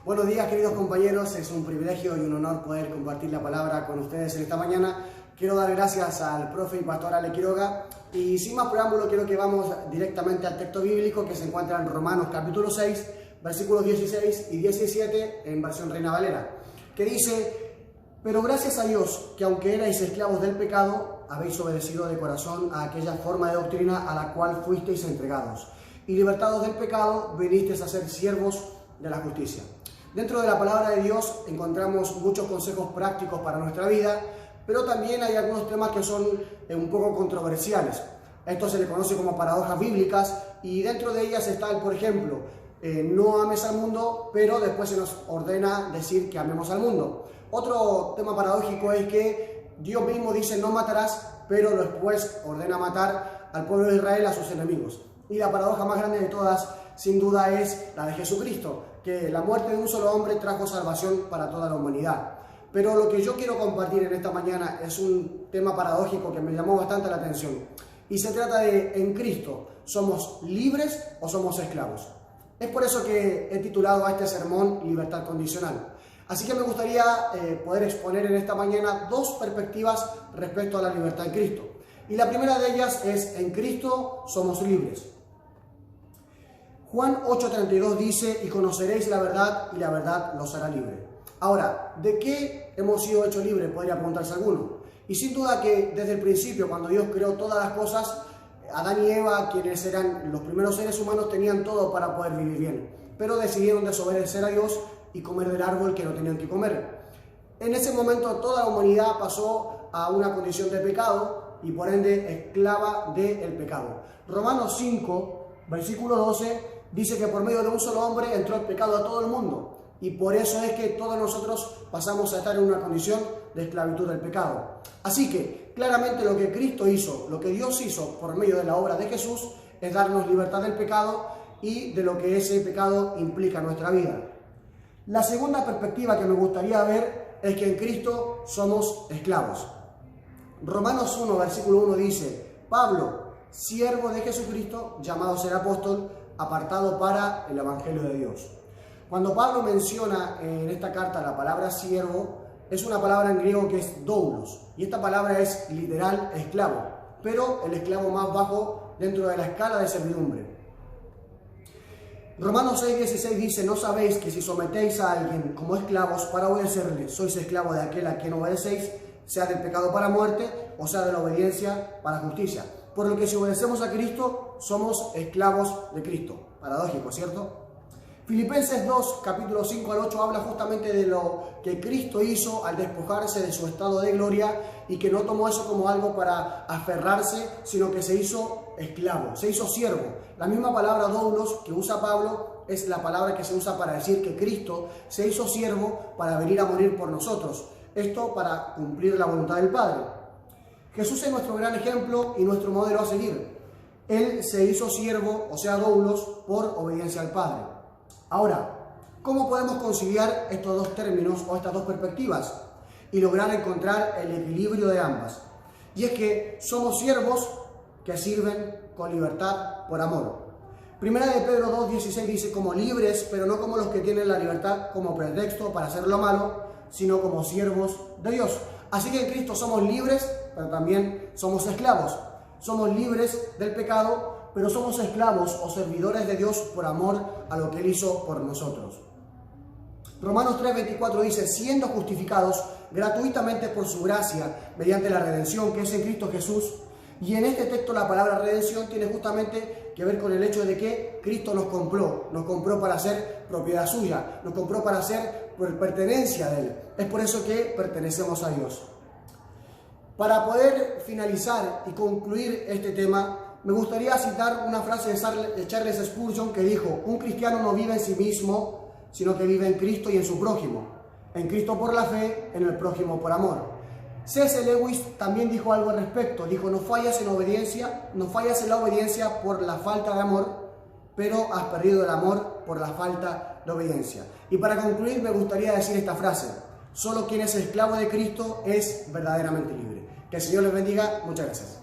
Buenos días, queridos compañeros, es un privilegio y un honor poder compartir la palabra con ustedes en esta mañana. Quiero dar gracias al profe y pastor Ale Quiroga y sin más preámbulo quiero que vamos directamente al texto bíblico que se encuentra en Romanos capítulo 6, versículos 16 y 17 en versión Reina Valera, que dice: pero gracias a Dios que aunque erais esclavos del pecado, habéis obedecido de corazón a aquella forma de doctrina a la cual fuisteis entregados, y libertados del pecado, vinisteis a ser siervos de la justicia. Dentro de la palabra de Dios encontramos muchos consejos prácticos para nuestra vida, pero también hay algunos temas que son un poco controversiales. Esto se le conoce como paradojas bíblicas y dentro de ellas está, por ejemplo, no ames al mundo, pero después se nos ordena decir que amemos al mundo. Otro tema paradójico es que Dios mismo dice no matarás, pero después ordena matar al pueblo de Israel, a sus enemigos. Y la paradoja más grande de todas, sin duda, es la de Jesucristo, que la muerte de un solo hombre trajo salvación para toda la humanidad. Pero lo que yo quiero compartir en esta mañana es un tema paradójico que me llamó bastante la atención. Y se trata de, ¿en Cristo somos libres o somos esclavos? Es por eso que he titulado a este sermón Libertad Condicional. Así que me gustaría poder exponer en esta mañana dos perspectivas respecto a la libertad en Cristo. Y la primera de ellas es: en Cristo somos libres. Juan 8:32 dice: y conoceréis la verdad, y la verdad los hará libre. Ahora, ¿de qué hemos sido hechos libres? Podría preguntarse alguno. Y sin duda que desde el principio, cuando Dios creó todas las cosas, Adán y Eva, quienes eran los primeros seres humanos, tenían todo para poder vivir bien. Pero decidieron desobedecer a Dios y comer del árbol que no tenían que comer. En ese momento toda la humanidad pasó a una condición de pecado y por ende esclava del pecado. Romanos 5, versículo 12, dice que por medio de un solo hombre entró el pecado a todo el mundo. Y por eso es que todos nosotros pasamos a estar en una condición de esclavitud del pecado. Así que claramente lo que Cristo hizo, lo que Dios hizo por medio de la obra de Jesús, es darnos libertad del pecado y de lo que ese pecado implica en nuestra vida. La segunda perspectiva que me gustaría ver es que en Cristo somos esclavos. Romanos 1, versículo 1 dice: Pablo, siervo de Jesucristo, llamado a ser apóstol, apartado para el Evangelio de Dios. Cuando Pablo menciona en esta carta la palabra siervo, es una palabra en griego que es doulos, y esta palabra es literal esclavo, pero el esclavo más bajo dentro de la escala de servidumbre. Romanos 6:16 dice: no sabéis que si sometéis a alguien como esclavos para obedecerle, sois esclavo de aquel a quien obedecéis, sea del pecado para muerte o sea de la obediencia para justicia. Por lo que si obedecemos a Cristo, somos esclavos de Cristo. Paradójico, ¿cierto? Filipenses 2, capítulo 5 al 8, habla justamente de lo que Cristo hizo al despojarse de su estado de gloria y que no tomó eso como algo para aferrarse, sino que se hizo esclavo, se hizo siervo. La misma palabra doulos que usa Pablo es la palabra que se usa para decir que Cristo se hizo siervo para venir a morir por nosotros. Esto para cumplir la voluntad del Padre. Jesús es nuestro gran ejemplo y nuestro modelo a seguir. Él se hizo siervo, o sea, doulos, por obediencia al Padre. Ahora, ¿cómo podemos conciliar estos dos términos o estas dos perspectivas y lograr encontrar el equilibrio de ambas? Y es que somos siervos que sirven con libertad por amor. Primera de Pedro 2:16 dice: como libres, pero no como los que tienen la libertad como pretexto para hacer lo malo, sino como siervos de Dios. Así que en Cristo somos libres, pero también somos esclavos. Somos libres del pecado, pero somos esclavos o servidores de Dios por amor a lo que Él hizo por nosotros. Romanos 3:24 dice: siendo justificados gratuitamente por su gracia, mediante la redención que es en Cristo Jesús. Y en este texto la palabra redención tiene justamente que ver con el hecho de que Cristo nos compró para ser propiedad suya, nos compró para ser por pertenencia de Él. Es por eso que pertenecemos a Dios. Para poder finalizar y concluir este tema, me gustaría citar una frase de Charles Spurgeon que dijo: un cristiano no vive en sí mismo, sino que vive en Cristo y en su prójimo. En Cristo por la fe, en el prójimo por amor. C.S. Lewis también dijo algo al respecto. Dijo: no fallas en la obediencia por la falta de amor, pero has perdido el amor por la falta de obediencia. Y para concluir me gustaría decir esta frase: solo quien es esclavo de Cristo es verdaderamente libre. Que el Señor les bendiga. Muchas gracias.